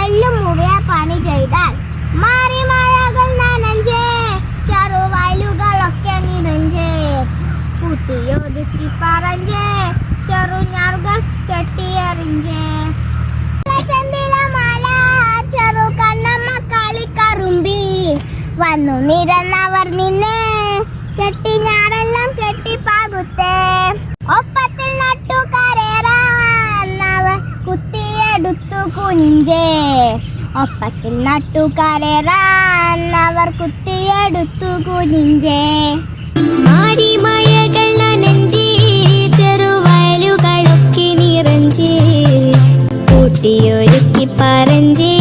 എല്ലും മുറിയ പണി ചെയ്താൽ മാറി മഴകൾ നനഞ്ചേ ചെറുവയലുകളൊക്കെ നിറഞ്ചേ കൂട്ടിയൊതുക്കി പറഞ്ഞേ ചെറുഞാറുകൾ കെട്ടിയെറിഞ്ചേ ചന്ദിരമാല ചെറു കണ്ണമ്മ കളിക്കറുമ്പി വന്നു നിരന്നവർ നിന്നെ കെട്ടി ഞാറെല്ലാം കെട്ടിപ്പാകുത്തേ ഒപ്പത്തിൽ നട്ടുകരേറാന്നവർ കുത്തിയെടുത്തു കുനിഞ്ചേ ഒപ്പത്തിൽ നട്ടുകരേറാന്നവർ കുത്തിയെടുത്തു കുനിഞ്ചേ മാരി മഴകൾ നനഞ്ചേ ചെറുവയലുകളൊക്കെ നിറഞ്ചേ കൂട്ടിയൊരുക്കി പറഞ്ഞേ